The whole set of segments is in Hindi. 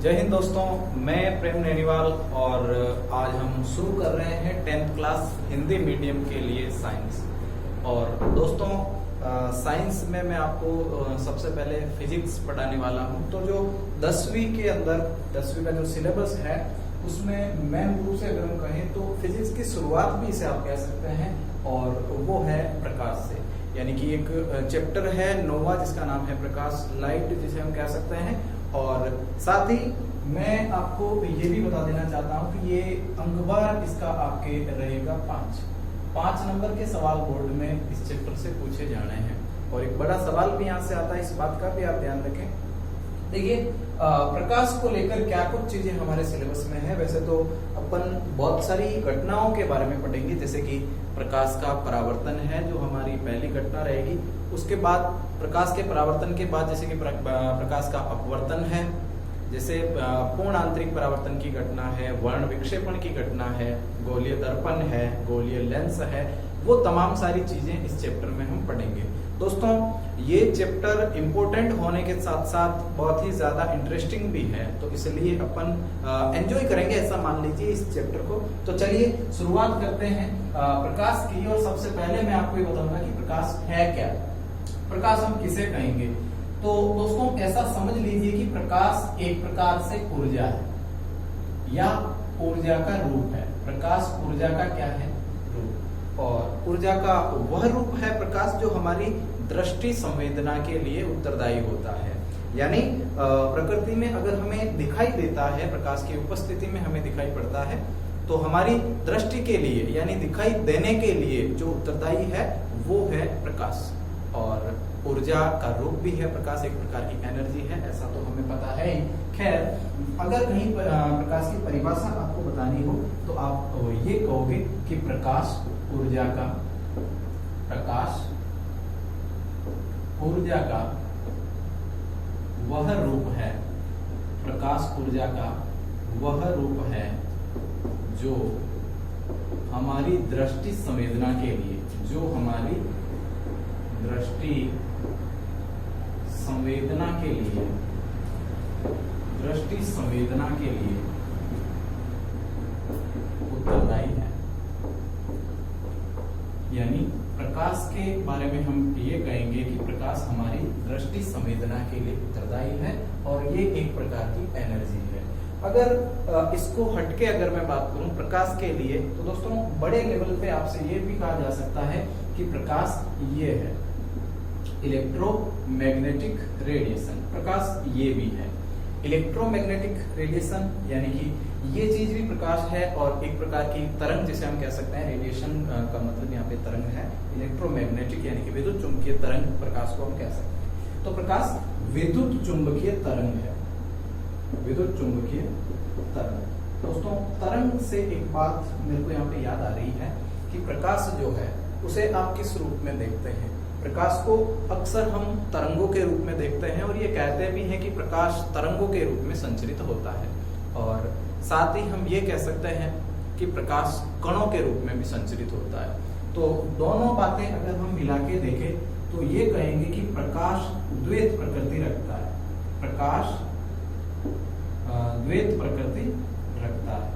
जय हिंद दोस्तों, मैं प्रेम नैनीवाल और आज हम शुरू कर रहे हैं 10th क्लास हिंदी मीडियम के लिए साइंस। और दोस्तों साइंस में मैं आपको सबसे पहले फिजिक्स पढ़ाने वाला हूं। तो जो 10वीं के अंदर 10वीं का जो सिलेबस है उसमें मेन रूप से अगर हम कहें तो फिजिक्स की शुरुआत भी इसे आप कह सकते हैं, और वो है प्रकाश से। यानी कि एक चैप्टर है 9वां जिसका नाम है प्रकाश, लाइट जिसे हम कह सकते हैं। और साथ ही मैं आपको ये भी बता देना चाहता हूं कि ये अंकवार इसका आपके रहेगा 5 नंबर के सवाल बोर्ड में इस चैप्टर से पूछे जाने हैं। और एक बड़ा सवाल भी यहाँ से आता है, इस बात का भी आप ध्यान रखें। देखिए प्रकाश को लेकर क्या कुछ चीजें हमारे सिलेबस में है। वैसे तो अपन बहुत सारी घटनाओं के बारे में पढ़ेंगे, जैसे कि प्रकाश का परावर्तन है जो हमारी पहली घटना रहेगी। उसके बाद प्रकाश के परावर्तन के बाद जैसे कि प्रकाश का अपवर्तन है, जैसे पूर्ण आंतरिक परावर्तन की घटना है, वर्ण विक्षेपण की घटना है, गोलीय दर्पण है, गोलीय लेंस है, वो तमाम सारी चीजें इस चैप्टर में हम पढ़ेंगे। दोस्तों ये चैप्टर इम्पोर्टेंट होने के साथ साथ बहुत ही ज्यादा इंटरेस्टिंग भी है, तो इसलिए अपन एंजॉय करेंगे, ऐसा मान लीजिए इस चैप्टर को। तो चलिए शुरुआत करते हैं प्रकाश की। और सबसे पहले मैं आपको ये बताऊंगा कि प्रकाश है क्या, प्रकाश हम किसे कहेंगे। तो दोस्तों ऐसा समझ लीजिए कि प्रकाश एक प्रकार से ऊर्जा है या ऊर्जा का रूप है। प्रकाश ऊर्जा का क्या है? रूप। और ऊर्जा का वह रूप है प्रकाश जो हमारी दृष्टि संवेदना के लिए उत्तरदायी होता है। यानी प्रकृति में अगर हमें दिखाई देता है, प्रकाश की उपस्थिति में हमें दिखाई पड़ता है, तो हमारी दृष्टि के लिए यानी दिखाई देने के लिए जो उत्तरदायी है वो है प्रकाश। और ऊर्जा का रूप भी है प्रकाश, एक प्रकार की एनर्जी है, ऐसा तो हमें पता है ही। खैर अगर कहीं प्रकाश की परिभाषा आपको बतानी हो तो आप ये कहोगे कि प्रकाश ऊर्जा का वह रूप है। प्रकाश ऊर्जा का वह रूप है जो हमारी दृष्टि संवेदना के लिए, जो हमारी दृष्टि संवेदना के लिए उत्तरदायी है। यानी प्रकाश के बारे में हम ये कहेंगे कि प्रकाश हमारी दृष्टि संवेदना के लिए उत्तरदायी है और ये एक प्रकार की एनर्जी है। अगर इसको हटके अगर मैं बात करूं प्रकाश के लिए, तो दोस्तों बड़े लेवल पे आपसे ये भी कहा जा सकता है कि प्रकाश ये है इलेक्ट्रोमैग्नेटिक रेडिएशन। प्रकाश ये भी है इलेक्ट्रोमैग्नेटिक रेडिएशन, यानी कि ये चीज भी प्रकाश है और एक प्रकार की तरंग जिसे हम कह सकते हैं। रेडिएशन का मतलब यहाँ पे तरंग है, इलेक्ट्रोमैग्नेटिक यानी कि विद्युत चुंबकीय तरंग प्रकाश को हम कह सकते हैं। तो प्रकाश विद्युत चुंबकीय तरंग है, विद्युत चुंबकीय तरंग। दोस्तों तरंग से एक बात मेरे को यहाँ पे याद आ रही है कि प्रकाश जो है उसे आप किस रूप में देखते हैं। प्रकाश को अक्सर हम तरंगों के रूप में देखते हैं और ये कहते भी हैं कि प्रकाश तरंगों के रूप में संचरित होता है। और साथ ही हम ये कह सकते हैं कि प्रकाश कणों के रूप में भी संचरित होता है। तो दोनों बातें अगर हम मिला के देखें तो ये कहेंगे कि प्रकाश द्वैत प्रकृति रखता है। प्रकाश द्वैत प्रकृति रखता है।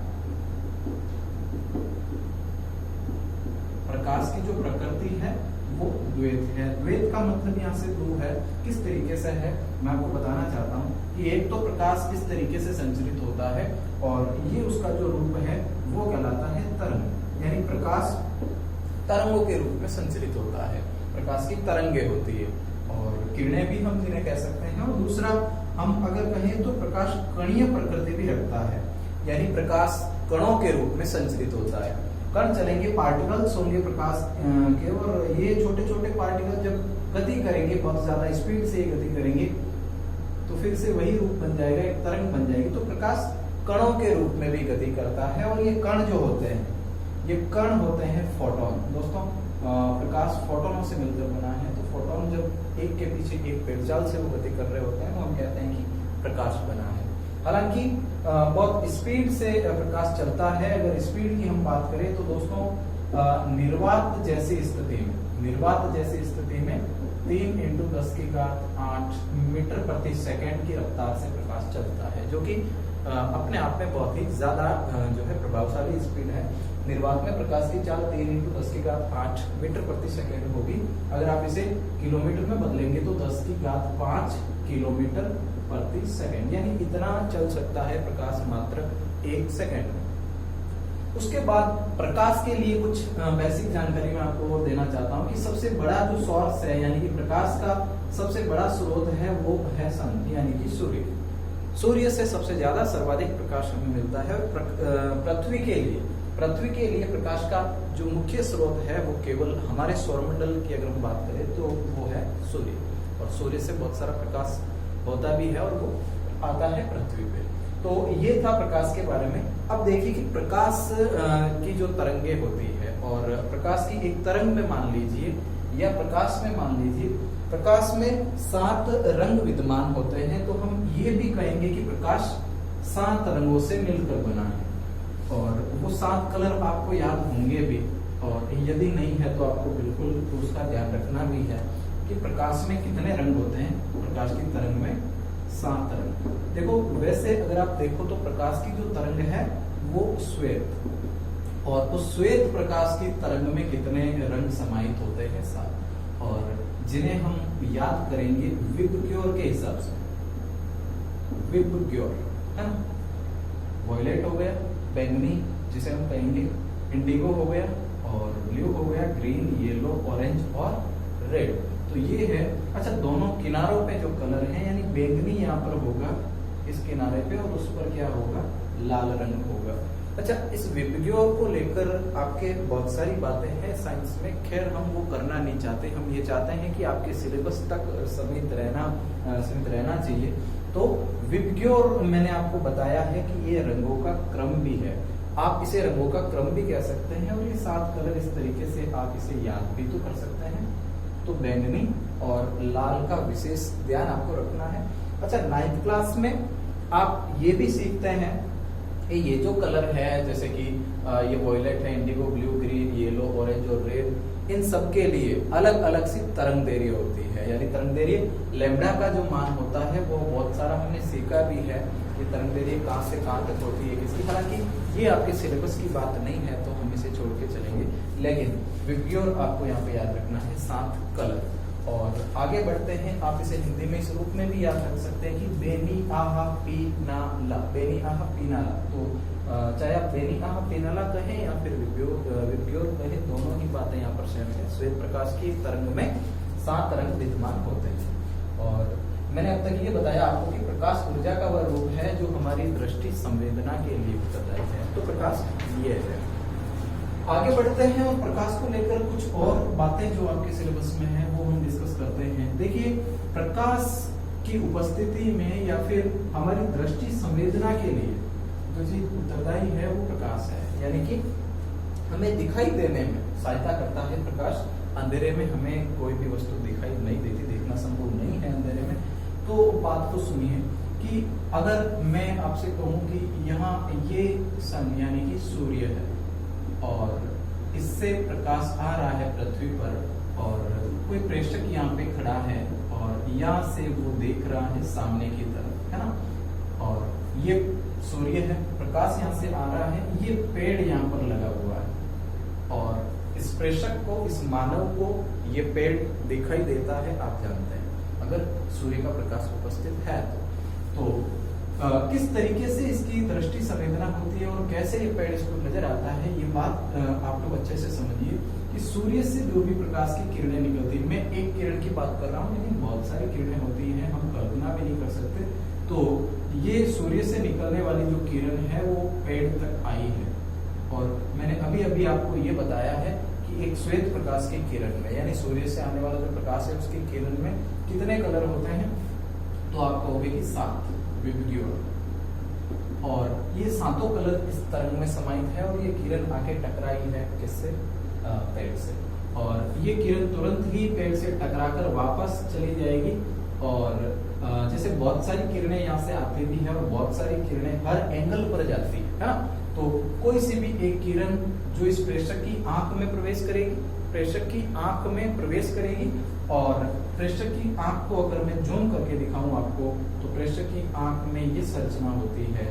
प्रकाश की जो प्रकृति है वो द्वैत है। द्वैत का मतलब यहाँ से दो है। किस तरीके से है मैं आपको बताना चाहता हूँ कि एक तो प्रकाश किस तरीके से संचरित होता है और ये उसका जो रूप है वो कहलाता है तरंग। यानी प्रकाश तरंगों के रूप में संचरित होता है, प्रकाश की तरंगे होती है और किरणें भी हम जिन्हें कह सकते हैं। और दूसरा हम अगर कहें तो प्रकाश कणीय प्रकृति भी रखता है, यानी प्रकाश कणों के रूप में संचरित होता है। कण चलेंगे, पार्टिकल्स होंगे प्रकाश के, और ये छोटे छोटे पार्टिकल जब गति करेंगे, बहुत ज्यादा स्पीड से गति करेंगे, तो फिर से वही रूप बन जाएगा, एक तरंग बन जाएगी। तो प्रकाश कणों के रूप में भी गति करता है। और ये कण जो होते हैं, ये कण होते हैं फोटोन। दोस्तों प्रकाश फोटोनों से मिलकर बना है। तो फोटोन जब एक के पीछे एक पेड़चाल से वो गति कर रहे होते हैं तो हम कहते हैं कि प्रकाश बना है। हालांकि बहुत स्पीड से प्रकाश चलता है। अगर स्पीड की हम बात करें तो दोस्तों निर्वात जैसी स्थिति में 3 × 10 की घात 8 मीटर प्रति सेकंड की रफ्तार से प्रकाश चलता है, जो कि अपने आप में बहुत ही ज्यादा जो है प्रभावशाली स्पीड है। निर्वात में प्रकाश की चाल 3 × 10 की घात 8 मीटर प्रति सेकंड होगी। अगर आप इसे किलोमीटर में बदलेंगे तो 10 की घात 5 किलोमीटर प्रति सेकंड, यानी इतना चल सकता है प्रकाश मात्र 1 सेकंड में। उसके बाद प्रकाश के लिए कुछ बेसिक जानकारी मैं आपको देना चाहता हूं कि सबसे बड़ा जो सोर्स है, यानी कि प्रकाश का सबसे बड़ा स्रोत है, वो है सन, यानी कि सूर्य। सूर्य से सबसे ज्यादा सर्वाधिक प्रकाश हमें मिलता है। पृथ्वी के लिए प्रकाश का जो मुख्य स्रोत है वो केवल हमारे सौरमंडल की अगर हम बात करें तो वो है सूर्य, और सूर्य से बहुत सारा प्रकाश होता भी है और वो आता है पृथ्वी पे। तो ये था प्रकाश के बारे में। अब देखिए कि प्रकाश की जो तरंगे होती है, और प्रकाश की एक तरंग में मान लीजिए या प्रकाश में मान लीजिए प्रकाश में 7 रंग विद्यमान होते हैं, तो हम ये भी कहेंगे कि प्रकाश 7 रंगों से मिलकर बना है। और वो 7 कलर आपको याद होंगे भी, और यदि नहीं है तो आपको बिल्कुल तो उसका ध्यान रखना भी है कि प्रकाश में कितने रंग होते हैं। प्रकाश की तरंग में 7 रंग। देखो वैसे अगर आप देखो तो प्रकाश की जो तरंग है वो श्वेत, और उस श्वेत प्रकाश की तरंग में कितने रंग समाहित होते हैं? 7, और जिन्हें हम याद करेंगे विबग्योर के हिसाब से। विबग्योर है ना, वॉयलेट हो गया, बैंगनी जिसे हम कहेंगे, इंडिगो हो गया, और ब्लू हो गया, ग्रीन, येलो, ऑरेंज और रेड। तो ये है। अच्छा, दोनों किनारों पे जो कलर है, यानी बैंगनी यहाँ पर होगा इस किनारे पे, और उस पर क्या होगा? लाल रंग होगा। अच्छा, इस विबग्योर को लेकर आपके बहुत सारी बातें हैं साइंस में, खैर हम वो करना नहीं चाहते। हम ये चाहते हैं कि आपके सिलेबस तक सीमित रहना चाहिए। तो विबग्योर मैंने आपको बताया है कि ये रंगों का क्रम भी है, आप इसे रंगों का क्रम भी कह सकते हैं, और ये 7 कलर इस तरीके से आप इसे याद भी तो कर सकते हैं। तो बैंगनी और लाल का विशेष ध्यान आपको रखना है। अच्छा, 9th क्लास में आप ये भी सीखते हैं कि ये जो कलर है, जैसे कि ये वॉयलेट है, Indigo, blue, green, yellow, orange और रेड, इन सब के लिए अलग अलग सी तरंग दैर्घ्य होती है। यानी तरंग दैर्घ्य लैम्ब्डा का जो मान होता है वो बहुत सारा हमने सीखा भी है। ये तरंग दैर्घ्य कहाँ से कहाँ तक होती है किसकी, हालांकि ये आपके सिलेबस की बात नहीं है तो हम इसे छोड़ के चलेंगे, लेकिन विबग्योर आपको यहाँ पे याद रखना है 7 कलर। और आगे बढ़ते हैं, आप इसे हिंदी में इस रूप में भी याद रख सकते हैं कि बेनी आहा पीनाला, बेनी आहा पीनाला। तो चाहे आप बेनी आहा पीनाला कहें या फिर विबग्योर कहें, दोनों ही बातें यहाँ पर सेम है। श्वेत प्रकाश की तरंग में 7 रंग विद्यमान होते हैं। और मैंने अब तक ये बताया आपको कि प्रकाश ऊर्जा का वह रूप है जो हमारी दृष्टि संवेदना के लिए उत्तरदायी है। तो प्रकाश ये है। आगे बढ़ते हैं और प्रकाश को लेकर कुछ और बातें जो आपके सिलेबस में है वो हम डिस्कस करते हैं। देखिए, प्रकाश की उपस्थिति में या फिर हमारी दृष्टि संवेदना के लिए जो चीज उत्तरदायी है वो प्रकाश है, यानी कि हमें दिखाई देने में सहायता करता है प्रकाश। अंधेरे में हमें कोई भी वस्तु दिखाई नहीं देती, देखना संभव नहीं है अंधेरे में। तो बात को सुनिए कि अगर मैं आपसे कहूं कि यहाँ ये सन यानी कि सूर्य है, और इससे प्रकाश आ रहा है पृथ्वी पर, और कोई प्रेक्षक यहाँ पे खड़ा है और यहाँ से वो देख रहा है सामने की तरफ, है ना, और ये सूर्य है, प्रकाश यहाँ से आ रहा है, ये पेड़ यहाँ पर लगा हुआ है, और इस प्रेक्षक को, इस मानव को ये पेड़ दिखाई देता है। आप जानते हैं अगर सूर्य का प्रकाश उपस्थित है तो किस तरीके से इसकी दृष्टि संवेदना होती है और कैसे ये पेड़ इसको नजर आता है, ये बात आप लोग अच्छे से समझिए कि सूर्य से जो भी प्रकाश की किरणें निकलती है, मैं एक किरण की बात कर रहा हूँ लेकिन बहुत सारी किरणें होती हैं, हम कल्पना भी नहीं कर सकते। तो ये सूर्य से निकलने वाली जो किरण है वो पेड़ तक आई है, और मैंने अभी अभी आपको ये बताया है कि एक श्वेत प्रकाश की किरण में, यानी सूर्य से आने वाला जो प्रकाश है उसकी किरण में कितने कलर होते हैं, तो आप कहोगे कि 7 विबग्योर, और ये 7 कलर इस तरंग में समाहित है, और ये किरण आके टकराई है किससे? पेड़ से, और ये किरण तुरंत ही पेड़ से टकराकर वापस चली जाएगी। और जैसे बहुत सारी किरणें यहाँ से आती भी है और बहुत सारी किरणें हर एंगल पर जाती है ना, तो कोई सी भी एक किरण जो इस प्रेक्षक की आंख में प्रवेश करेगी, प्रेक्षक की आंख में प्रवेश करेगी, और प्रेक्षक की आंख को अगर मैं जूम करके दिखाऊं आपको, तो प्रेक्षक की आंख में ये संरचना होती है।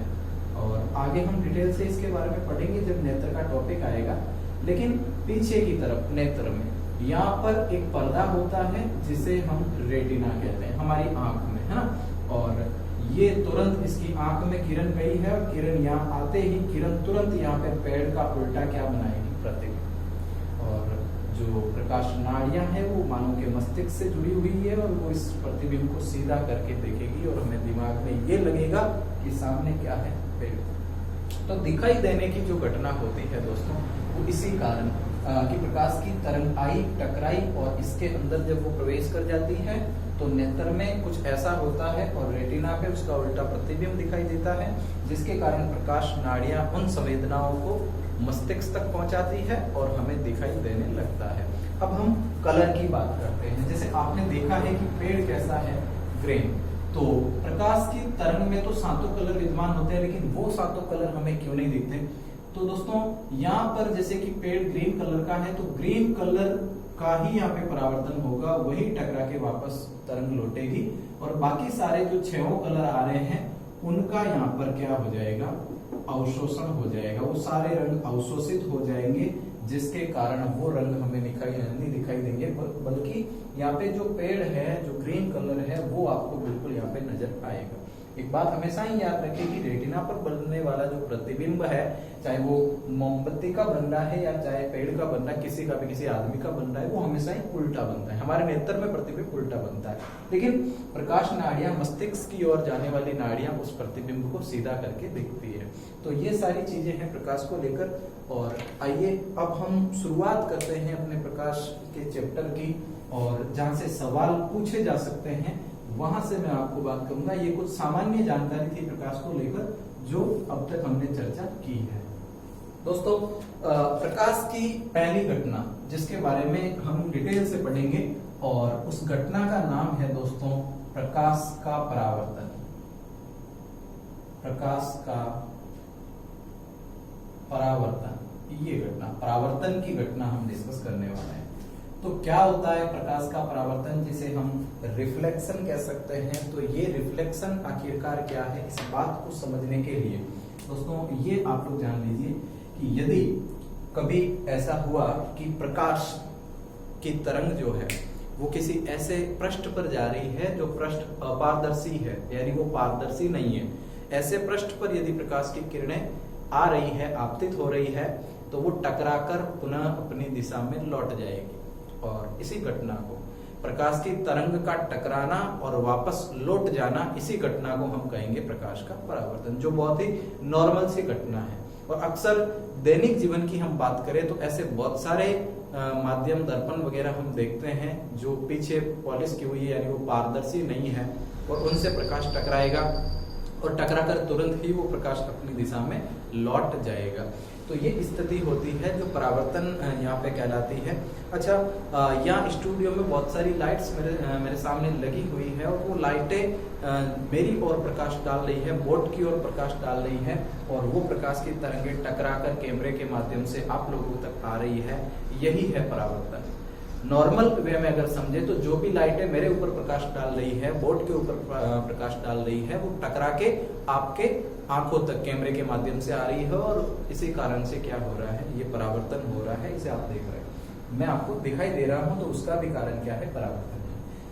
और आगे हम डिटेल से इसके बारे में पढ़ेंगे जब नेत्र का टॉपिक आएगा। लेकिन पीछे की तरफ नेत्र में यहाँ पर एक पर्दा होता है जिसे हम रेटिना कहते हैं हमारी आंख में, है ना। और ये तुरंत इसकी आंख में किरण गई है और किरण यहाँ आते ही किरण तुरंत यहाँ पे पेड़ का उल्टा क्या बनाएगी, प्रतिबिंब। और जो प्रकाश नाड़ियां हैं वो मानव के मस्तिष्क से जुड़ी हुई है और वो इस प्रतिबिंब को सीधा करके देखेगी और हमें दिमाग में ये लगेगा कि सामने क्या है, पेड़। तो दिखाई देने की जो घटना होती है दोस्तों, वो इसी कारण कि प्रकाश की तरंग आई, टकराई और इसके अंदर जब वो प्रवेश कर जाती है तो नेत्र में कुछ ऐसा होता है और रेटिना पे उसका उल्टा प्रतिबिंब दिखाई देता है, जिसके कारण प्रकाश नाड़ियां उन संवेदनाओं को मस्तिष्क तक पहुंचाती है और हमें दिखाई देने लगता है। अब हम कलर की बात करते हैं। जैसे आपने देखा है कि पेड़ कैसा है, ग्रीन। तो प्रकाश की तरंग में तो सातों कलर विद्यमान होते हैं, लेकिन वो सातों कलर हमें क्यों नहीं दिखते? तो दोस्तों यहाँ पर जैसे कि पेड़ ग्रीन कलर का है, तो ग्रीन कलर का ही यहाँ पे परावर्तन होगा, वही टकरा के वापस तरंग लौटेगी और बाकी सारे जो 6 कलर आ रहे हैं उनका यहाँ पर क्या हो जाएगा, अवशोषण हो जाएगा। वो सारे रंग अवशोषित हो जाएंगे, जिसके कारण वो रंग हमें नहीं दिखाई देंगे, बल्कि यहाँ पे जो पेड़ है, जो ग्रीन कलर है, वो आपको बिल्कुल यहाँ पे नजर आएगा। एक बात हमेशा ही याद रखें कि रेटिना पर बनने वाला जो प्रतिबिंब है, चाहे वो मोमबत्ती का बन रहा है या चाहे पेड़ का बन रहा है, किसी का भी किसी आदमी का बन रहा है, वो हमेशा ही उल्टा बनता है। हमारे नेत्र में प्रतिबिंब उल्टा बनता है, लेकिन प्रकाश नाड़ियां, मस्तिष्क की ओर जाने वाली नाड़ियां उस प्रतिबिंब को सीधा करके देखती है। तो ये सारी चीजें हैं प्रकाश को लेकर। और आइए अब हम शुरुआत करते हैं अपने प्रकाश के चैप्टर की, और जहां से सवाल पूछे जा सकते हैं वहां से मैं आपको बात करूंगा। ये कुछ सामान्य जानकारी थी प्रकाश को लेकर जो अब तक हमने चर्चा की है। दोस्तों प्रकाश की पहली घटना जिसके बारे में हम डिटेल से पढ़ेंगे, और उस घटना का नाम है दोस्तों प्रकाश का परावर्तन। प्रकाश का परावर्तन, ये घटना, परावर्तन की घटना हम डिस्कस करने वाले हैं। तो क्या होता है प्रकाश का परावर्तन, जिसे हम रिफ्लेक्शन कह सकते हैं। तो ये रिफ्लेक्शन आखिरकार क्या है, इस बात को समझने के लिए दोस्तों ये आप लोग जान लीजिए कि यदि कभी ऐसा हुआ कि प्रकाश की तरंग जो है वो किसी ऐसे पृष्ठ पर जा रही है जो पृष्ठ अपारदर्शी है, यानी वो पारदर्शी नहीं है, ऐसे पृष्ठ पर यदि प्रकाश की किरणें आ रही है, आपतित हो रही है, तो वो टकराकर पुनः अपनी दिशा में लौट जाएगी। और इसी घटना को, प्रकाश की तरंग का टकराना और वापस लौट जाना, इसी घटना को हम कहेंगे प्रकाश का परावर्तन, जो बहुत ही नॉर्मल सी घटना है। और अक्सर दैनिक जीवन की हम बात करें तो ऐसे बहुत सारे माध्यम, दर्पण वगैरह हम देखते हैं जो पीछे पॉलिश की हुई है, यानी वो पारदर्शी नहीं है, और उनसे प्रकाश टकराएगा और टकराकर तुरंत ही वो प्रकाश अपनी दिशा में लौट जाएगा। तो ये स्थिति होती है जो परावर्तन यहाँ पे कहलाती है। अच्छा, यहाँ स्टूडियो में बहुत सारी लाइट्स मेरे सामने लगी हुई है, और वो लाइटें मेरी ओर प्रकाश डाल रही है, बोर्ड की ओर प्रकाश डाल रही है, और वो प्रकाश की तरंगें टकराकर कैमरे के माध्यम से आप लोगों तक आ रही है। यही है परावर्तन। नॉर्मल वे में अगर समझे तो जो भी लाइटें मेरे ऊपर प्रकाश डाल रही है, बोर्ड के ऊपर प्रकाश डाल रही है, वो टकरा के आपके आंखों तक कैमरे के माध्यम से आ रही है, और इसी कारण से क्या हो रहा है, ये परावर्तन हो रहा है। इसे आप देख रहे हैं, मैं आपको दिखाई दे रहा हूं, तो उसका भी कारण क्या है, परावर्तन।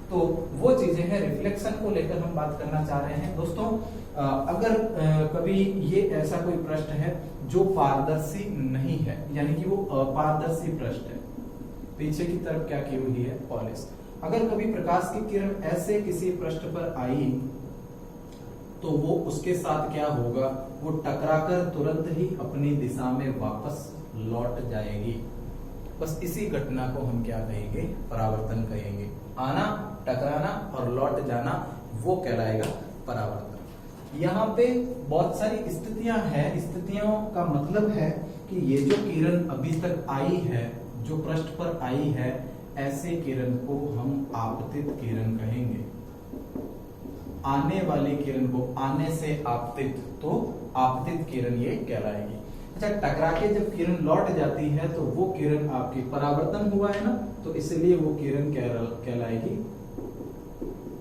तो वो चीजें हैं, रिफ्लेक्शन को लेकर हम बात करना चाह रहे हैं। दोस्तों अगर कभी ये ऐसा कोई पृष्ठ है जो पारदर्शी नहीं है, यानी कि वो अपारदर्शी पृष्ठ है, पीछे की तरफ क्या की हुई है, पॉलिश। अगर कभी प्रकाश की किरण ऐसे किसी पृष्ठ पर आई तो वो उसके साथ क्या होगा, वो टकराकर तुरंत ही अपनी दिशा में वापस लौट जाएगी। बस इसी घटना को हम क्या कहेंगे, परावर्तन कहेंगे। आना, टकराना और लौट जाना, वो कहलाएगा परावर्तन। यहाँ पे बहुत सारी स्थितियां हैं। स्थितियों का मतलब है कि ये जो किरण अभी तक आई है, जो पृष्ठ पर आई है, ऐसे किरण को हम आपतित किरण कहेंगे। आने वाली किरण को, आने से आपतित, तो आपतित किरण ये कहलाएगी। अच्छा, टकरा के जब किरण लौट जाती है तो वो किरण आपकी परावर्तन हुआ है ना, तो इसलिए वो किरण कहलाएगी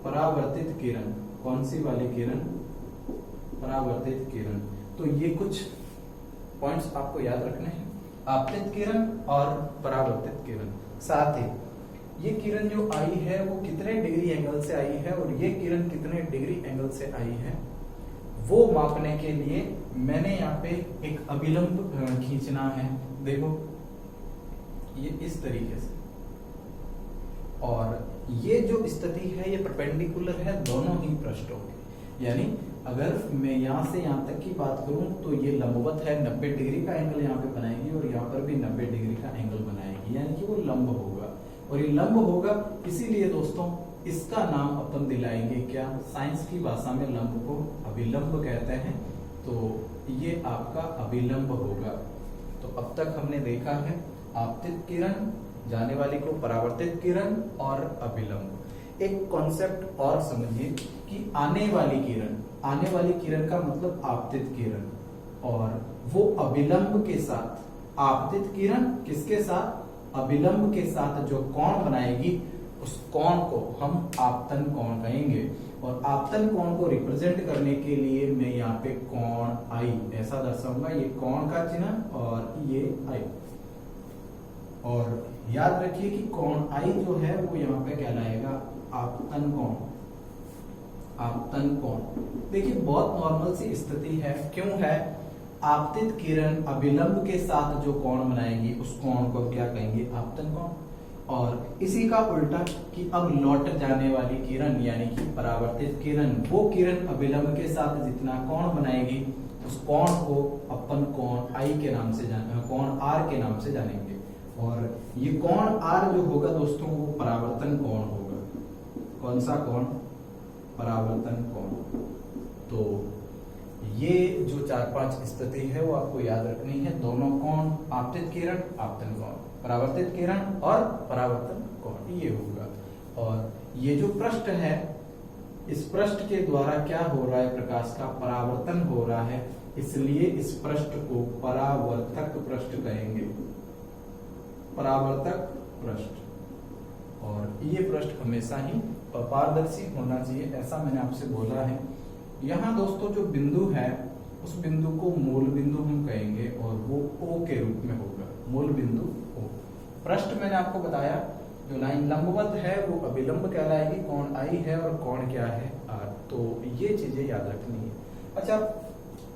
परावर्तित किरण। कौन सी वाली किरण? परावर्तित किरण। तो ये कुछ पॉइंट्स आपको याद रखने हैं, आपतित किरण और परावर्तित किरण। साथ ही ये किरण जो आई है वो कितने डिग्री एंगल से आई है और ये किरण कितने डिग्री एंगल से आई है, वो मापने के लिए मैंने यहाँ पे एक अभिलंब खींचना है। देखो ये इस तरीके से, और ये जो स्थिति है ये परपेंडिकुलर है दोनों ही पृष्ठों के। यानी अगर मैं यहाँ से यहाँ तक की बात करूं तो ये लंबवत है, 90 डिग्री का एंगल यहाँ पे बनाएगी और यहाँ पर भी 90 डिग्री का एंगल बनाएगी, यानी कि वो लंब होगा। और ये लंब होगा, इसीलिए दोस्तों इसका नाम अपन दिलाएंगे क्या? साइंस की भाषा में लंब को अभिलंब कहते हैं, तो ये आपका अभिलंब होगा। तो अब तक हमने देखा है आपतित किरण, जाने वाली को परावर्तित किरण और अभिलंब। एक कॉन्सेप्ट और समझिए कि आने वाली किरण का मतलब आपतित किरण, और वो अभिलंब के साथ, आपतित किरण किसके साथ? अभिलंब के साथ जो कोण बनाएगी उस कोण को हम आपतन कोण कहेंगे। और आपतन कोण को रिप्रेजेंट करने के लिए मैं यहाँ पे कोण आई ऐसा दर्शाऊंगा, ये कोण का चिन्ह और ये आई। और याद रखिए कि कोण आई जो है वो यहाँ पे कहलाएगा आपतन कोण। आपतन कोण देखिए बहुत नॉर्मल सी स्थिति है। क्यों है? आपतित किरण अभिलंब के साथ जो कोण बनाएगी उस कोण को क्या कहेंगे? आपतन कोण। और इसी का उल्टा कि अब लौट जाने वाली किरण यानी कि परावर्तित किरण, वो किरण अभिलंब के साथ जितना कोण बनाएगी उस कोण को अपन कोण आई के नाम से कोण आर के नाम से जानेंगे। और ये कोण आर जो होगा दोस्तों वो परावर्तन कोण होगा। कौन सा कोण? परावर्तन कोण। तो ये जो 4-5 स्थिति है वो आपको याद रखनी है। दोनों कोण, आपतित किरण, आपतन कोण, परावर्तित किरण और परावर्तन कोण, ये होगा। और ये जो पृष्ठ है, इस पृष्ठ के द्वारा क्या हो रहा है? प्रकाश का परावर्तन हो रहा है, इसलिए इस पृष्ठ को परावर्तक पृष्ठ कहेंगे। परावर्तक पृष्ठ। और ये पृष्ठ हमेशा ही पारदर्शी होना चाहिए, ऐसा मैंने आपसे बोला है। यहाँ दोस्तों जो बिंदु है उस बिंदु को मूल बिंदु हम कहेंगे और वो O के रूप में होगा। मूल बिंदु O। पृष्ठ मैंने आपको बताया, जो लाइन लंबवत है वो अभिलंब कहलाएगी, कोण आई है और कोण क्या है? R। तो ये चीजें याद रखनी है। अच्छा,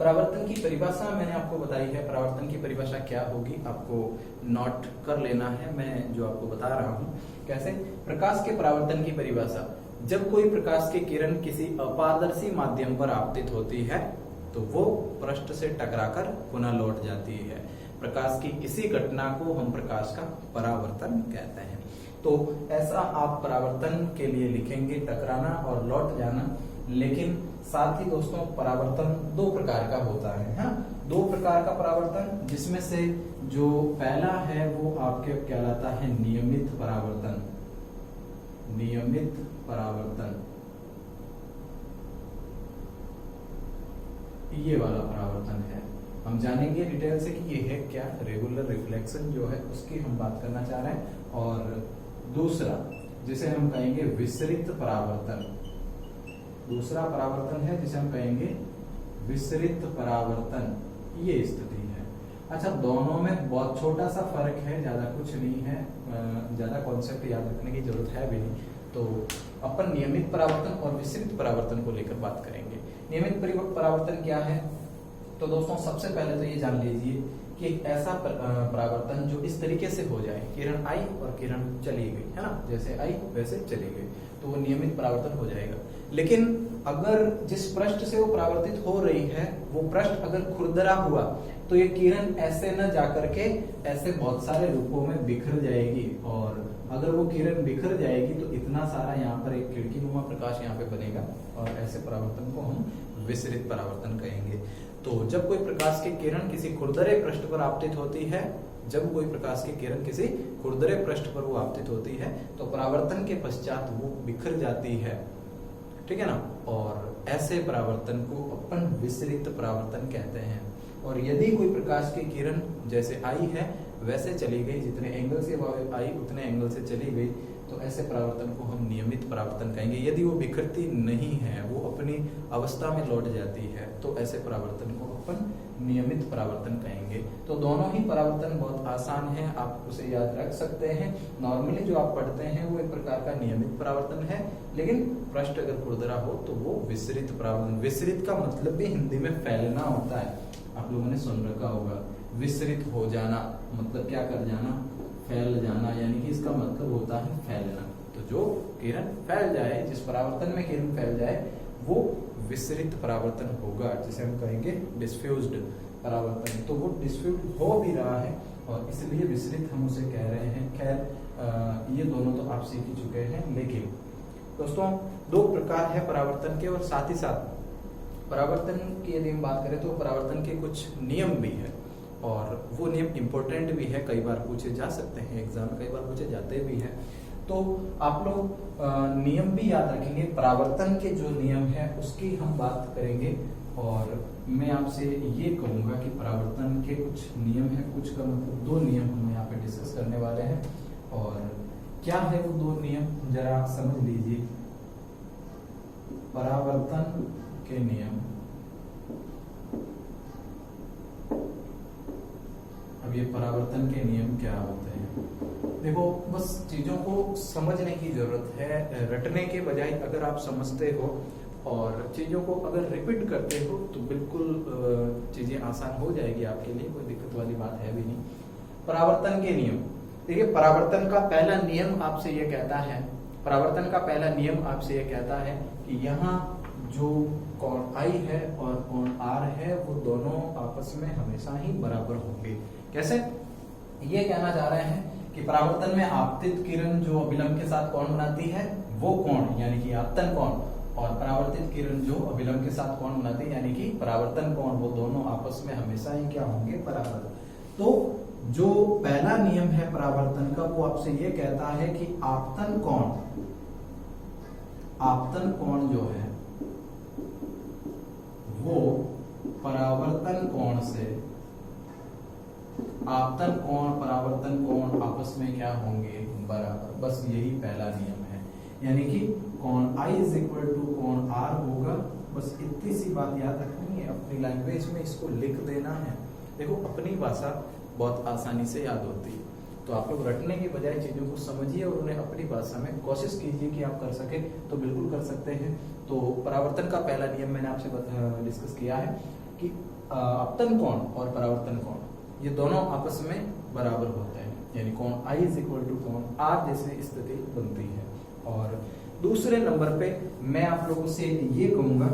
परावर्तन की परिभाषा मैंने आपको बताई है। परावर्तन की परिभाषा क्या होगी आपको नोट कर लेना है, मैं जो आपको बता रहा हूँ। कैसे? प्रकाश के परावर्तन की परिभाषा, जब कोई प्रकाश की किरण किसी अपारदर्शी माध्यम पर आपतित होती है तो वो पृष्ठ से टकराकर पुनः लौट जाती है। प्रकाश की इसी घटना को हम प्रकाश का परावर्तन कहते हैं। तो ऐसा आप परावर्तन के लिए लिखेंगे, टकराना और लौट जाना। लेकिन साथ ही दोस्तों परावर्तन 2 प्रकार का होता है। हाँ, 2 प्रकार का परावर्तन, जिसमें से जो पहला है वो आपके कहलाता है नियमित परावर्तन। नियमित परावर्तन, ये वाला परावर्तन है। हम जानेंगे डिटेल से कि ये है क्या। रेगुलर रिफ्लेक्शन जो है उसकी हम बात करना चाह रहे हैं। और दूसरा जिसे हम कहेंगे विसरित परावर्तन। दूसरा परावर्तन है जिसे हम कहेंगे विसरित परावर्तन, ये स्थिति है। अच्छा, दोनों में बहुत छोटा सा फर्क है, ज्यादा कुछ नहीं है, ज्यादा कॉन्सेप्ट याद रखने की जरूरत है भी नहीं। तो अपन नियमित परावर्तन और विसरित परावर्तन को लेकर बात करेंगे। नियमित परावर्तन क्या है? तो दोस्तों सबसे पहले तो ये जान लीजिए कि एक ऐसा परावर्तन जो इस तरीके से हो जाए, किरण आई और किरण चली गई, है ना, जैसे आई वैसे चली गई, तो वो नियमित परावर्तन हो जाएगा। लेकिन अगर जिस पृष्ठ से वो परावर्तित हो रही है वो पृष्ठ अगर खुरदरा हुआ तो ये किरण ऐसे न जाकर के ऐसे बहुत सारे रूपों में बिखर जाएगी। और अगर वो किरण बिखर जाएगी तो इतना सारा यहाँ पर एक खिड़की नुमा प्रकाश यहाँ पे बनेगा, और ऐसे परावर्तन को हम विसरित परावर्तन कहेंगे। तो जब कोई प्रकाश की किरण किसी खुरदरे पृष्ठ पर आपतित होती है, जब कोई प्रकाश की किरण किसी खुरदरे पृष्ठ पर वो आपतित होती है तो परावर्तन के पश्चात वो बिखर जाती है, ठीक है ना। और ऐसे परावर्तन को अपन विसरित परावर्तन कहते हैं। और यदि कोई प्रकाश की किरण जैसे आई है वैसे चली गई, जितने एंगल से वो आई उतने एंगल से चली गई, तो ऐसे परावर्तन को हम नियमित परावर्तन कहेंगे। यदि वो बिखरती नहीं है, वो अपनी अवस्था में लौट जाती है, तो ऐसे परावर्तन को अपन नियमित परावर्तन कहेंगे। तो दोनों ही परावर्तन बहुत आसान है, आप उसे याद रख सकते हैं। नॉर्मली जो आप पढ़ते हैं वो एक प्रकार का नियमित परावर्तन है, लेकिन प्रश्न अगर खुरदरा हो तो वो विसरित परावर्तन। विसरित का मतलब भी हिंदी में फैलना होता है, आप लोगों ने सुन रखा होगा। विसरित हो जाना मतलब क्या कर जाना, फैल जाना, यानी कि इसका मतलब होता है फैलना। तो जो किरण फैल जाए, जिस परावर्तन में किरण फैल जाए, वो विसरित परावर्तन होगा, जिसे हम कहेंगे डिस्फ्यूज्ड परावर्तन। तो वो डिस्फ्यूज हो भी रहा है और इसलिए विसरित हम उसे कह रहे हैं। खैर ये दोनों तो आप सीख ही चुके हैं, लेकिन दोस्तों दो प्रकार है परावर्तन के, और साथ ही साथ परावर्तन की यदि हम बात करें तो परावर्तन के कुछ नियम भी है, और वो नियम इम्पोर्टेंट भी है, कई बार पूछे जा सकते हैं एग्जाम में, कई बार पूछे जाते भी हैं। तो आप लोग नियम भी याद रखेंगे। परावर्तन के जो नियम है उसकी हम बात करेंगे, और मैं आपसे ये कहूंगा कि परावर्तन के कुछ नियम है, कुछ का मतलब दो नियम हम यहाँ पे डिस्कस करने वाले हैं। और क्या है वो दो नियम, जरा आप समझ लीजिए। परावर्तन के नियम, अब ये परावर्तन के नियम क्या होते हैं, देखो बस चीजों को समझने की जरूरत है, रटने के बजाय अगर आप समझते हो और चीजों को अगर रिपीट करते हो तो बिल्कुल चीजें आसान हो जाएगी आपके लिए, कोई दिक्कत वाली बात है भी नहीं। परावर्तन के नियम, देखिए परावर्तन का पहला नियम आपसे ये कहता है, परावर्तन का पहला नियम आपसे ये कहता है कि यहाँ जो कोण I है और कोण R है वो दोनों आपस में हमेशा ही बराबर होंगे। कैसे? ये कहना चाह रहे हैं कि परावर्तन में आपतित किरण जो अभिलंब के साथ कोण बनाती है वो कोण यानी कि आपतन कोण, और परावर्तित किरण जो अभिलंब के साथ कोण बनाती है यानी कि परावर्तन कोण, वो दोनों आपस में हमेशा ही क्या होंगे, बराबर। तो जो पहला नियम है परावर्तन का वो आपसे ये कहता है कि आपतन कोण जो है वो परावर्तन कोण से, आपतन कोण परावर्तन कोण आपस में क्या होंगे, बराबर। बस यही पहला नियम है, यानी कि कोण I इज इक्वल टू कोण R होगा। बस इतनी सी बात याद रखनी है, अपनी लैंग्वेज में इसको लिख देना है। देखो अपनी भाषा बहुत आसानी से याद होती है, तो आप लोग रटने के बजाय चीजों को समझिए और उन्हें अपनी भाषा में कोशिश कीजिए कि आप कर सके, तो बिल्कुल कर सकते हैं। तो परावर्तन का पहला नियम मैंने आपसे डिस्कस किया है कि आपतन कोण और परावर्तन कोण ये दोनों आपस में बराबर होते हैं, यानी कोण I इज इक्वल टू कोण R जैसी स्थिति बनती है। और दूसरे नंबर पे मैं आप लोगों से ये कहूंगा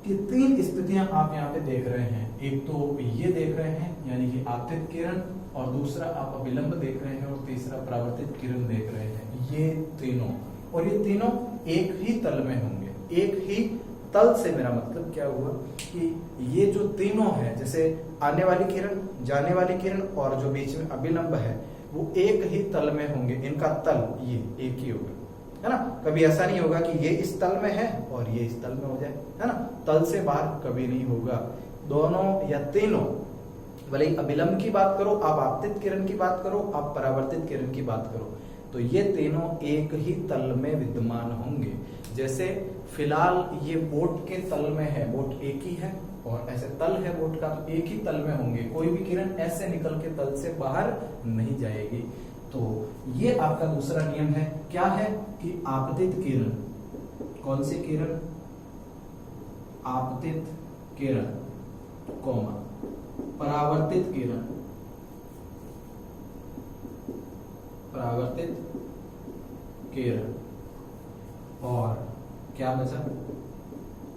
कि तीन स्थितियां आप यहाँ पे देख रहे हैं। एक तो ये देख रहे हैं यानी कि आपतित किरण, और दूसरा आप अभिलंब देख रहे हैं, और तीसरा परावर्तित किरण देख रहे हैं। ये तीनों, और ये तीनों एक ही तल में होंगे। एक ही तल से मेरा मतलब क्या हुआ कि ये जो तीनों है, जैसे आने वाली किरण, जाने वाली किरण और जो बीच में अभिलंब है, वो एक ही तल में होंगे। इनका तल ये एक ही होगा, है ना। कभी ऐसा नहीं होगा कि ये इस तल में है और ये इस तल में हो जाए, है ना। तल से बाहर कभी नहीं होगा। दोनों या तीनों, भले ही अभिलंब की बात करो, आप आपतित किरण की बात करो, आप परावर्तित किरण की बात करो, तो ये तीनों एक ही तल में विद्यमान होंगे। जैसे फिलहाल ये बोट के तल में है, बोट एक ही है और ऐसे तल है बोट का, तो एक ही तल में होंगे। कोई भी किरण ऐसे निकल के तल से बाहर नहीं जाएगी। तो ये आपका दूसरा नियम है। क्या है कि आपतित किरण, कौन सी किरण, आपतित किरण, कोमा परावर्तित किरण, परावर्तित किरण, और क्या बचा,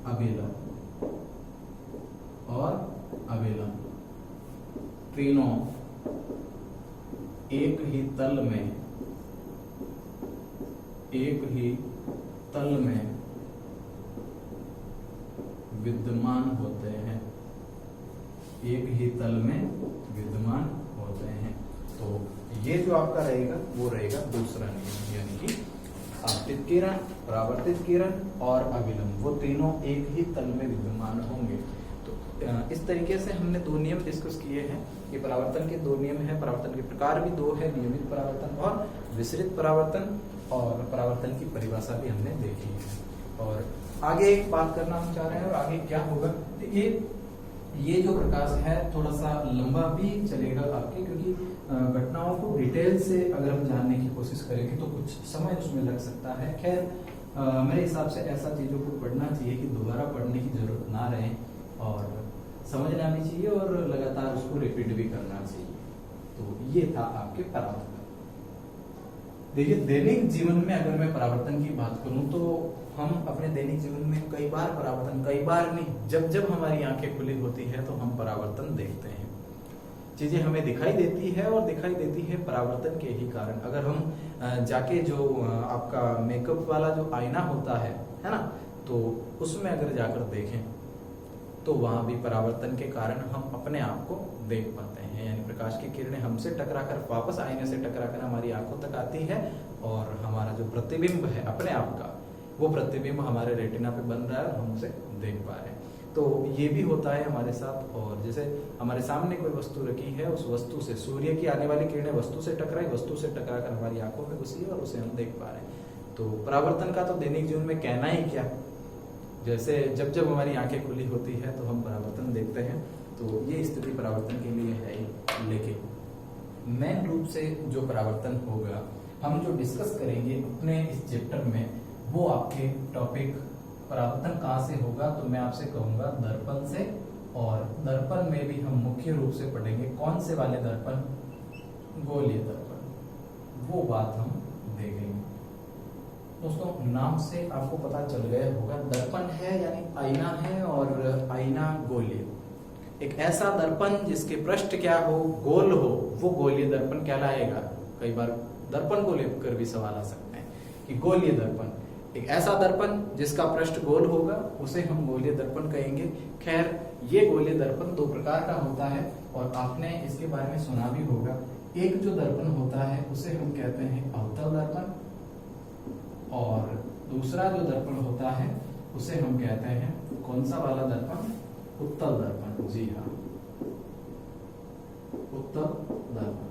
अभिलंब और अभिलंब, तीनों एक ही तल में, एक ही तल में विद्यमान होते हैं, एक ही तल में विद्यमान होते हैं। तो ये जो आपका रहेगा वो रहेगा दूसरा नियम, यानी कि आपतित किरण, परावर्तित किरण और अभिलंब, वो तीनों एक ही तल में विद्यमान होंगे। तो इस तरीके से हमने दो नियम डिस्कस किए हैं कि परावर्तन के दो नियम हैं, परावर्तन के प्रकार भी दो है, नियमित परावर्तन और विसरित परावर्तन, और परावर्तन की परिभाषा भी हमने देखी है। और आगे बात करना हम चाह रहे हैं और आगे क्या होगा, तो ये जो प्रकाश है थोड़ा सा लंबा भी चलेगा आपके, क्योंकि घटनाओं को डिटेल से अगर हम जानने की कोशिश करेंगे तो कुछ समय उसमें लग सकता है। खैर मेरे हिसाब से ऐसा चीजों को पढ़ना चाहिए कि दोबारा पढ़ने की जरूरत ना रहे और समझ आनी चाहिए और लगातार उसको रिपीट भी करना चाहिए। तो ये था आपके परावर्तन। देखिए दैनिक जीवन में अगर मैं परावर्तन की बात करूं तो हम अपने दैनिक जीवन में कई बार परावर्तन, कई बार नहीं, जब जब हमारी आंखें खुली होती है तो हम परावर्तन देखते हैं। चीजें हमें दिखाई देती है और दिखाई देती है परावर्तन के ही कारण। अगर हम जाके जो आपका मेकअप वाला जो आईना होता है ना, तो उसमें अगर जाकर देखें तो वहां भी परावर्तन के कारण हम अपने आप को देख पाते हैं। यानी प्रकाश की किरणें हमसे टकराकर वापस आईने से टकराकर हमारी आंखों तक आती है और हमारा जो प्रतिबिंब है अपने आप का, वो प्रतिबिंब हमारे रेटिना पे बन रहा है और हम उसे देख पा रहे हैं। तो ये भी होता है हमारे साथ। और जैसे हमारे सामने कोई वस्तु रखी है, उस वस्तु से सूर्य की आने वाली किरणें वस्तु से टकराई, वस्तु से टकराकर हमारी आंखों में घुसी और उसे हम देख पा रहे हैं। तो परावर्तन का तो दैनिक जीवन में कहना ही क्या, जैसे जब जब हमारी आंखें खुली होती है तो हम परावर्तन देखते हैं। तो ये स्थिति परावर्तन के लिए है ही। लेकिन मेन रूप से जो परावर्तन होगा, हम जो डिस्कस करेंगे अपने इस चैप्टर में, वो आपके टॉपिक परावर्तन कहाँ से होगा, तो मैं आपसे कहूंगा दर्पण से। और दर्पण में भी हम मुख्य रूप से पढ़ेंगे कौन से वाले दर्पण, गोलीय दर्पण, वो बात हम देखेंगे। दोस्तों नाम से आपको पता चल गया होगा, दर्पण है यानी आईना है और आईना गोलीय। एक ऐसा दर्पण जिसके पृष्ठ क्या हो, गोल हो, वो गोलीय दर्पण कहलाएगा। कई बार दर्पण को लेकर भी सवाल आ सकते हैं कि गोलीय दर्पण, एक ऐसा दर्पण जिसका पृष्ठ गोल होगा उसे हम गोलीय दर्पण कहेंगे। खैर ये गोलीय दर्पण दो प्रकार का होता है और आपने इसके बारे में सुना भी होगा। एक जो दर्पण होता है उसे हम कहते हैं अवतल दर्पण, और दूसरा जो दर्पण होता है उसे हम कहते हैं कौन सा वाला दर्पण, उत्तल दर्पण। जी हाँ, उत्तल दर्पण।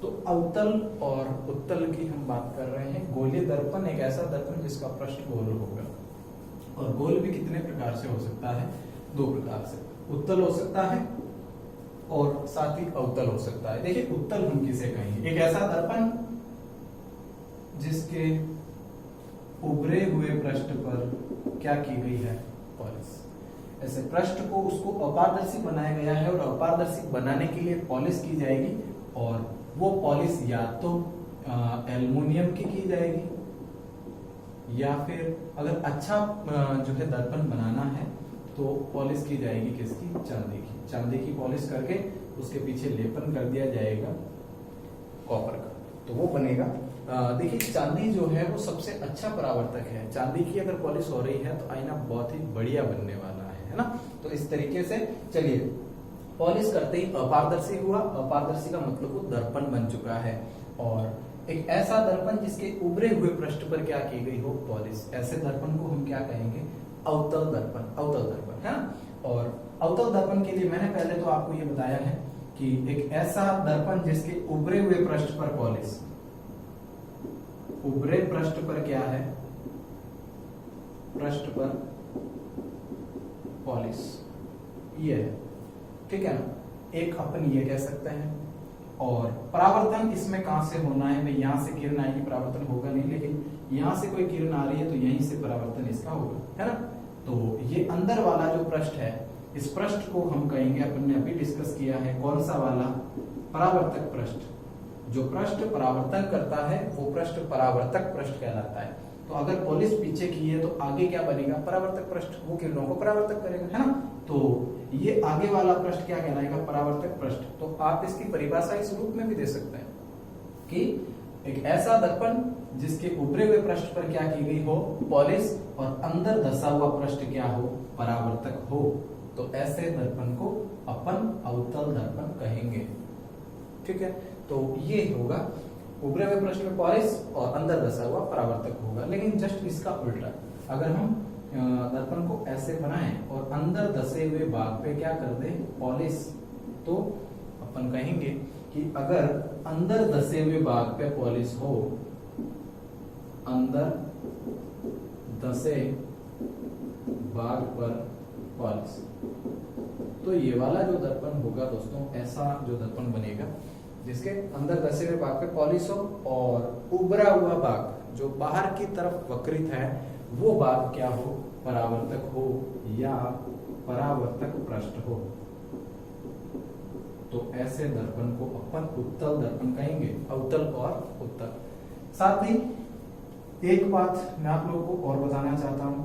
तो अवतल और उत्तल की हम बात कर रहे हैं। गोलीय दर्पण एक ऐसा दर्पण जिसका पृष्ठ गोल होगा, और गोल भी कितने प्रकार से हो सकता है, दो प्रकार से, उत्तल हो सकता है और साथ ही अवतल हो सकता है। देखिए उत्तल हम किसे कहेंगे, एक ऐसा दर्पण जिसके उभरे हुए पृष्ठ पर क्या की गई है, पॉलिश। ऐसे पृष्ठ को उसको अपारदर्शी बनाया गया है और अपारदर्शी बनाने के लिए पॉलिश की जाएगी, और वो पॉलिश या तो एल्युमिनियम की जाएगी या फिर अगर अच्छा जो है दर्पण बनाना है तो पॉलिश की जाएगी किसकी, चांदी की। चांदी की पॉलिश करके उसके पीछे लेपन कर दिया जाएगा कॉपर का, तो वो बनेगा। देखिए चांदी जो है वो सबसे अच्छा परावर्तक है। चांदी की अगर पॉलिश हो रही है तो आईना बहुत ही बढ़िया बनने वाला है ना। तो इस तरीके से चलिए, पॉलिश करते ही अपारदर्शी हुआ, अपारदर्शी का मतलब वो दर्पण बन चुका है। और एक ऐसा दर्पण जिसके उभरे हुए पृष्ठ पर क्या की गई हो, पॉलिश, ऐसे दर्पण को हम क्या कहेंगे, अवतल दर्पण। अवतल दर्पण है ना। और अवतल दर्पण के लिए मैंने पहले तो आपको ये बताया है कि एक ऐसा दर्पण जिसके उभरे हुए पृष्ठ पर पॉलिश, उभरे पृष्ठ पर क्या है, पृष्ठ पर पॉलिश, ये है, ठीक है ना। एक अपन ये कह सकते हैं। और परावर्तन इसमें कहां से होना है, भाई यहां से किरण आएगी, परावर्तन होगा नहीं, लेकिन यहां से कोई किरण आ रही है तो यहीं से परावर्तन इसका होगा, है ना। तो ये अंदर वाला जो पृष्ठ है, इस पृष्ठ को हम कहेंगे, अपन ने अभी डिस्कस किया है, कौन सा वाला, परावर्तक पृष्ठ। जो पृष्ठ परावर्तन करता है वो पृष्ठ परावर्तक पृष्ठ कहलाता है। तो अगर पॉलिश पीछे की है तो आगे क्या बनेगा, परावर्तक पृष्ठ, वो किरणों को परावर्तक करेगा, है ना। तो ये आगे वाला पृष्ठ क्या कहलाएगा, परावर्तक पृष्ठ। तो आप इसकी परिभाषा इस रूप में भी दे सकते हैं कि एक ऐसा दर्पण जिसके उभरे हुए पृष्ठ पर क्या की गई हो, पॉलिश, और अंदर धसा हुआ पृष्ठ क्या हो, परावर्तक हो, तो ऐसे दर्पण को अपन अवतल दर्पण कहेंगे, ठीक है। तो ये होगा, उभरे हुए पृष्ठ में पॉलिश और अंदर धसा हुआ परावर्तक होगा। लेकिन जस्ट इसका उल्टा, अगर हम दर्पण को ऐसे बनाएं और अंदर धसे हुए भाग पे क्या कर दे, पॉलिश, तो अपन कहेंगे कि अगर अंदर धसे हुए भाग पे पॉलिश हो, अंदर धसे भाग पर पॉलिश, तो ये वाला जो दर्पण होगा दोस्तों, ऐसा जो दर्पण बनेगा जिसके अंदर धसे हुए भाग पे पॉलिश हो और उभरा हुआ भाग जो बाहर की तरफ वक्रित है वो भाग क्या हो, परावर्तक हो या परावर्तक पृष्ठ हो। तो ऐसे दर्पण को अपन उत्तल दर्पण कहेंगे, अवतल और उत्तल। साथ ही एक बात मैं आप लोगों को और बताना चाहता हूं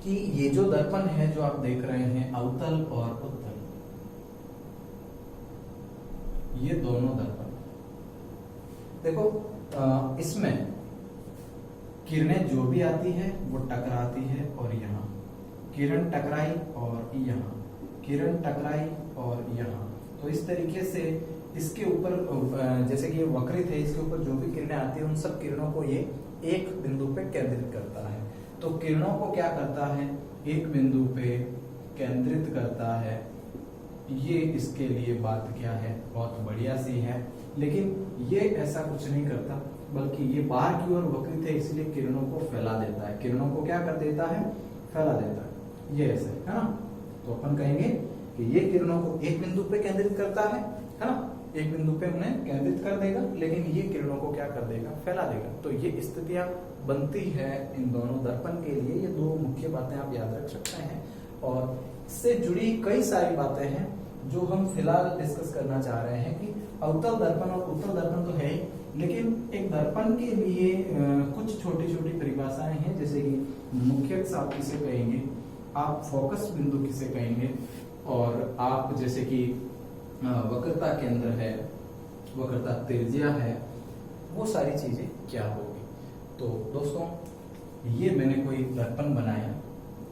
कि ये जो दर्पण है जो आप देख रहे हैं, अवतल और उत्तल, ये दोनों दर्पण देखो, इसमें किरणें जो भी आती है वो टकराती है और यहाँ किरण टकराई और यहाँ किरण टकराई और यहाँ, तो इस तरीके से इसके ऊपर जैसे कि ये वक्रित है, इसके ऊपर जो भी किरणें आती है उन सब किरणों को ये एक बिंदु पे केंद्रित करता है। तो किरणों को क्या करता है, एक बिंदु पे केंद्रित करता है। ये इसके लिए बात क्या है, बहुत बढ़िया सी है, लेकिन ये ऐसा कुछ नहीं करता, बल्कि ये बाहर की ओर वक्रित है इसलिए किरणों को फैला देता है। किरणों को क्या कर देता है, फैला देता है। ये ऐसे है ना, तो अपन कहेंगे कि ये किरणों को एक बिंदु पे केंद्रित करता है ना, एक बिंदु पे उन्हें केंद्रित कर देगा, लेकिन ये किरणों को क्या कर देगा, फैला देगा। तो ये स्थितियां बनती है इन दोनों दर्पण के लिए। ये दो मुख्य बातें आप याद रख सकते हैं और इससे जुड़ी कई सारी बातें हैं जो हम फिलहाल डिस्कस करना चाह रहे हैं कि अवतल दर्पण और उत्तल दर्पण तो है ही, लेकिन एक दर्पण के लिए कुछ छोटी छोटी परिभाषाएं हैं, जैसे कि मुख्य अक्ष आप किसे कहेंगे, आप फोकस बिंदु किसे कहेंगे, और आप जैसे कि वक्रता केंद्र है, वक्रता त्रिज्या है, वो सारी चीजें क्या होगी। तो दोस्तों ये मैंने कोई दर्पण बनाया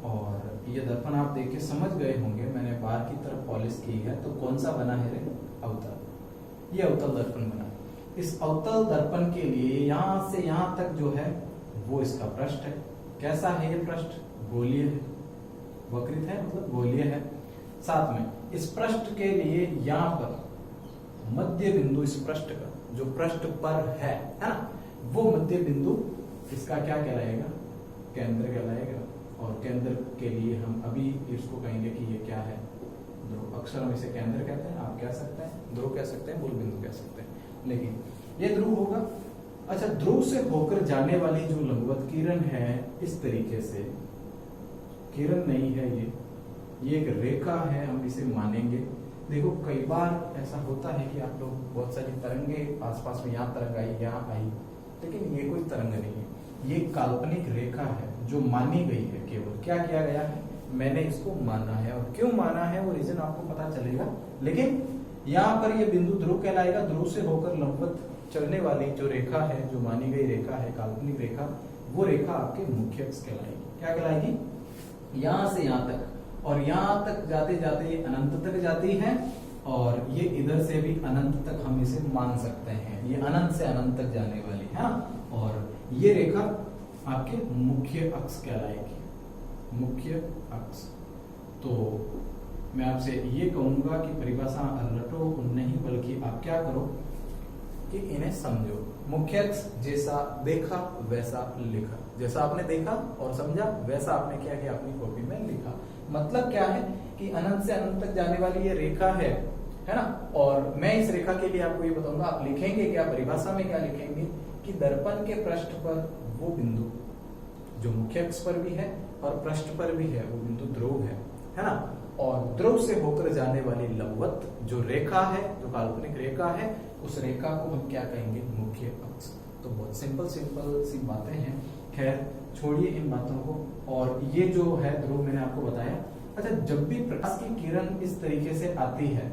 और ये दर्पण आप देख के समझ गए होंगे, मैंने बाहर की तरफ पॉलिश की है, तो कौन सा बना है रे, अवतल। ये अवतल दर्पण बना। इस अवतल दर्पण के लिए यहां से यहां तक जो है वो इसका पृष्ठ है। कैसा है ये पृष्ठ, गोलीय है, वक्रित है मतलब गोलीय है। साथ में इस पृष्ठ के लिए यहाँ पर मध्य बिंदु, इस पृष्ठ का जो पृष्ठ पर है ना, वो मध्य बिंदु इसका क्या कहलाएगा, केंद्र कहलाएगा। और केंद्र के लिए हम अभी इसको कहेंगे कि ये क्या है, ध्रुव। अक्सर हम इसे केंद्र कहते हैं, आप कह सकते हैं ध्रुव कह सकते हैं, मूल बिंदु कह सकते हैं, लेकिन ये ध्रुव होगा। अच्छा, ध्रुव से होकर जाने वाली जो लंबवत किरण है, इस तरीके से किरण नहीं है ये एक रेखा है, हम इसे मानेंगे। देखो कई बार ऐसा होता है कि आप लोग बहुत सारी तरंगे आसपास में, यहाँ तरंग आई, यहाँ आई, लेकिन ये कोई तरंग नहीं है, ये काल्पनिक रेखा है जो मानी गई है। केवल क्या किया गया है, मैंने इसको माना है, और क्यों माना है वो रीजन आपको पता चलेगा। लेकिन यहाँ पर ये बिंदु ध्रुव कहलाएगा। ध्रुव से होकर लंबवत चलने वाली जो रेखा है, जो मानी गई रेखा है, काल्पनिक रेखा, वो रेखा आपके मुख्य अक्ष कहलाएगी। क्या कहलाएगी, यहाँ से यहाँ तक, और यहाँ तक जाते जाते ये अनंत तक जाती है, और ये इधर से भी अनंत तक हम इसे मान सकते हैं, ये अनंत से अनंत तक जाने वाली है ना। और ये रेखा आपके मुख्य अक्ष कहलाएगी, मुख्य अक्ष। तो मैं आपसे ये कहूंगा कि परिभाषा रटो नहीं, बल्कि आप क्या करो कि इन्हें समझो। मुख्य अक्ष जैसा देखा वैसा लिखा, जैसा आपने देखा और समझा वैसा आपने क्या किया, अपनी कॉपी में लिखा। मतलब क्या है कि अनंत से अनंत तक जाने वाली ये रेखा है ना। और मैं इस रेखा के लिए आपको ये बताऊंगा, आप लिखेंगे क्या, परिभाषा में क्या लिखेंगे कि दर्पण के पृष्ठ पर वो बिंदु जो मुख्य अक्ष पर भी है और पृष्ठ पर भी है, वो बिंदु ध्रुव है ना। और ध्रुव से होकर जाने वाली लंबवत जो रेखा है, जो काल्पनिक रेखा है, उस रेखा को हम क्या कहेंगे, मुख्य अक्ष। तो बहुत सिंपल सी बातें हैं। खैर छोड़िए इन बातों को। और ये जो है ध्रुव मैंने आपको बताया। अच्छा, जब भी प्रकाश की किरण इस तरीके से आती है,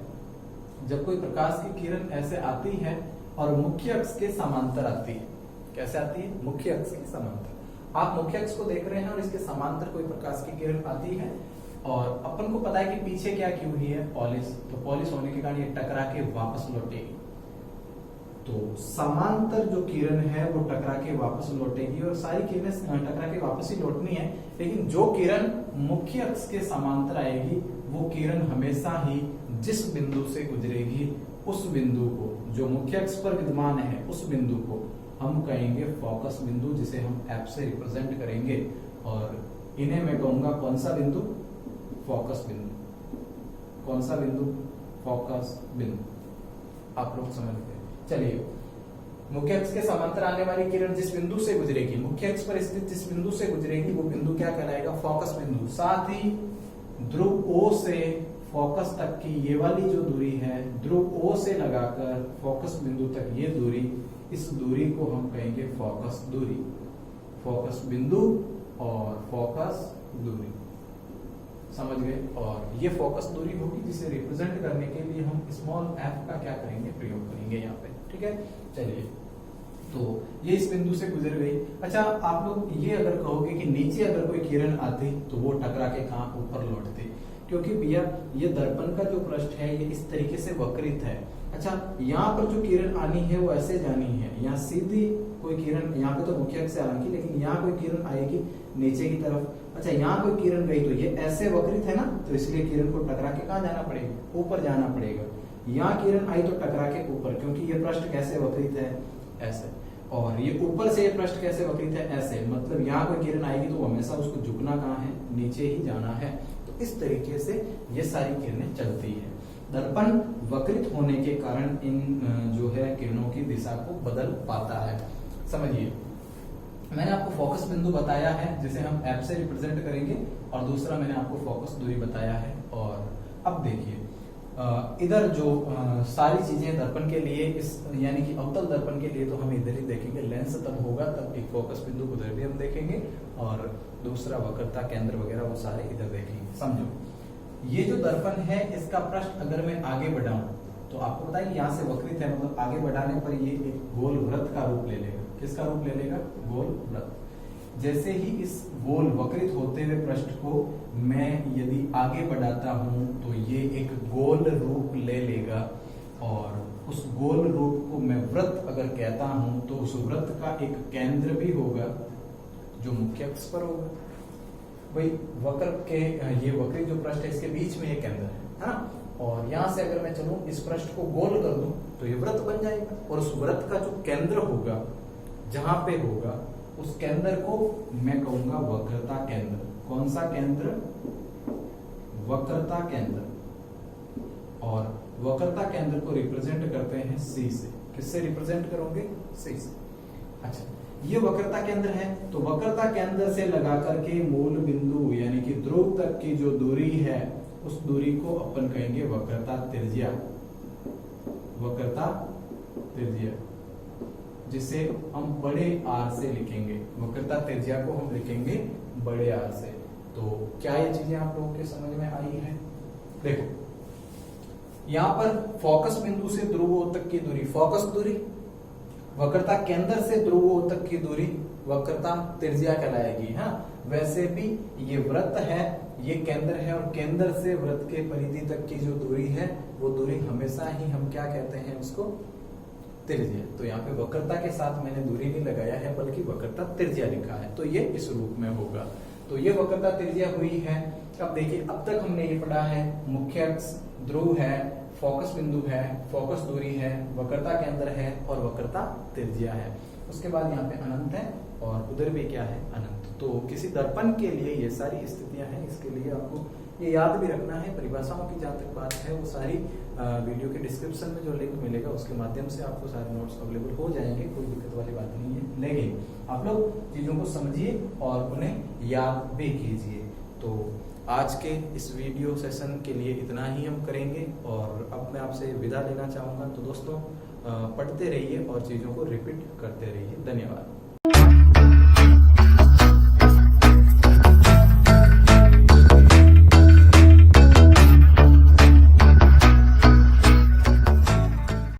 जब कोई प्रकाश की किरण ऐसे आती है और मुख्य अक्ष के समांतर आती है, कैसे आती है, मुख्य अक्ष के समांतर। आप मुख्य अक्ष को देख रहे हैं और इसके समांतर कोई प्रकाश की किरण आती है, और अपन को पता है कि पीछे क्या की हुई है, पॉलिश। तो पॉलिश होने के कारण ये टकरा के वापस लौटेगी, तो समांतर जो किरण है वो टकरा के वापस लौटेगी, और सारी किरणें टकरा के वापस ही लौटनी है, लेकिन जो किरण मुख्य अक्ष के समांतर आएगी वो किरण हमेशा ही जिस बिंदु से गुजरेगी उस बिंदु को, जो मुख्य अक्ष पर विद्यमान है उस बिंदु को हम कहेंगे फोकस बिंदु, जिसे हम एफ से रिप्रेजेंट करेंगे। और इन्हें मैं कहूंगा कौन सा बिंदु? फोकस बिंदु। कौन सा बिंदु? फोकस बिंदु। आप लोग समझ गए। चलिए, मुख्य अक्ष के समांतर आने वाली किरण जिस बिंदु से गुजरेगी, मुख्य अक्ष पर स्थित जिस बिंदु से गुजरेगी वो बिंदु क्या कहलाएगा? फोकस बिंदु। साथ ही ध्रुव O से फोकस तक की ये वाली जो दूरी है, ध्रुव O से लगाकर फोकस बिंदु तक ये दूरी, इस दूरी को हम कहेंगे फोकस दूरी। फोकस बिंदु और फोकस दूरी, समझ गए। और ये फोकस दूरी होगी जिसे रिप्रेजेंट करने के लिए हम स्मॉल f का क्या करेंगे? प्रयोग करेंगे यहाँ पे। ठीक है, चलिए, तो ये इस बिंदु से गुजर गई। अच्छा, आप लोग ये अगर कहोगे कि नीचे अगर कोई किरण आती तो वो टकरा के कहाँ? ऊपर लौटती, क्योंकि भैया ये दर्पण का जो पृष्ठ है ये इस तरीके से वक्रित है। अच्छा, यहाँ पर जो किरण आनी है वो ऐसे जानी है, यहाँ सीधी कोई किरण, यहाँ पे तो मुख्य अक्ष से हालांकि, लेकिन यहाँ कोई किरण आएगी नीचे की तरफ। अच्छा, यहाँ कोई किरण गई तो ये ऐसे वक्रित है ना, तो इसलिए किरण को टकरा के कहाँ जाना पड़ेगा? ऊपर जाना पड़ेगा। यहाँ किरण आई तो टकरा के ऊपर, क्योंकि ये पृष्ठ कैसे वक्रित है? ऐसे। और ये ऊपर से ये पृष्ठ कैसे वक्रित है? ऐसे। मतलब यहाँ कोई किरण आएगी तो हमेशा उसको झुकना कहाँ है? नीचे ही जाना है। तो इस तरीके से ये सारी किरणें चलती है। दर्पण वक्रित होने के कारण इन जो है किरणों की दिशा को बदल पाता है। समझिए, मैंने आपको फोकस बिंदु बताया है जिसे हम एफ से रिप्रेजेंट करेंगे, और दूसरा मैंने आपको फोकस दूरी बताया है। और अब देखिए, इधर जो सारी चीजें दर्पण के लिए, इस यानी कि अवतल दर्पण के लिए तो हम इधर ही देखेंगे, लेंस तब होगा तब एक फोकस बिंदु उधर भी हम देखेंगे, और दूसरा वक्रता केंद्र वगैरह वो सारे इधर देखेंगे। समझो, ये जो दर्पण है इसका पृष्ठ अगर मैं आगे बढ़ाऊं तो आपको पता है यहाँ से वक्रित है, मतलब आगे बढ़ाने पर ये एक गोल वृत्त का रूप ले लेगा। किसका रूप ले लेगा? गोल वृत्त। जैसे ही इस गोल वक्रित होते हुए पृष्ठ को मैं यदि आगे बढ़ाता हूं तो ये एक गोल रूप ले लेगा, और उस गोल रूप को मैं वृत्त अगर कहता हूं तो उस वृत्त का एक केंद्र भी होगा जो मुख्य अक्ष पर होगा। भाई वक्र के ये वक्रित जो पृष्ठ है इसके बीच में एक केंद्र है ना, और यहां से अगर मैं चलूं इस पृष्ठ को गोल कर दूं तो ये वृत्त बन जाएगा, और उस वृत्त का जो केंद्र होगा जहां पे होगा उस केंद्र को मैं कहूंगा वक्रता केंद्र। कौन सा केंद्र? वक्रता केंद्र। और वक्रता केंद्र को रिप्रेजेंट करते हैं सी से। किससे रिप्रेजेंट करोगे? सी से। अच्छा, ये वक्रता केंद्र है, तो वक्रता केंद्र से लगा करके मूल बिंदु यानी कि ध्रुव तक की जो दूरी है उस दूरी को अपन कहेंगे वक्रता त्रिज्या। वक्रता त्रिज्या, जिसे हम बड़े आर से लिखेंगे। वक्रता त्रिज्या को हम लिखेंगे बड़े आर से। तो क्या ये चीजें आप लोगों के समझ में आई है? देखो, यहां पर फोकस बिंदु से ध्रुव O तक की दूरी फोकस दूरी, वक्रता केंद्र से ध्रुव O तक की दूरी वक्रता त्रिज्या कहलाएगी। हाँ, वैसे भी ये वृत्त है, ये केंद्र है, और केंद्र से वृत्त के परिधि तक की जो दूरी है वो दूरी हमेशा ही हम क्या कहते हैं? उसको त्रिज्या। तो यहाँ पे वक्रता के साथ मैंने दूरी नहीं लगाया है बल्कि वक्रता त्रिज्या लिखा है, तो ये इस रूप में होगा। तो ये वक्रता त्रिज्या हुई है। अब देखिए, अब तक हमने ये पढ़ा है मुख्य अक्ष, ध्रुव है, फोकस बिंदु है, फोकस दूरी है, वक्रता केंद्र है और वक्रता त्रिज्या है। उसके बाद यहाँ पे अनंत है और उधर भी क्या है? अनंत। तो किसी दर्पण के लिए ये सारी स्थितियां हैं, इसके लिए आपको ये याद भी रखना है। परिभाषाओं की जहां तक बात है वो सारी वीडियो के डिस्क्रिप्शन में जो लिंक मिलेगा उसके माध्यम से आपको सारे नोट्स अवेलेबल हो जाएंगे, कोई दिक्कत वाली बात नहीं है। लेकिन आप लोग चीजों को समझिए और उन्हें याद भी कीजिए। तो आज के इस वीडियो सेशन के लिए इतना ही हम करेंगे, और अब मैं आपसे विदा लेना चाहूंगा। तो दोस्तों, पढ़ते रहिए और चीजों को रिपीट करते रहिए। धन्यवाद।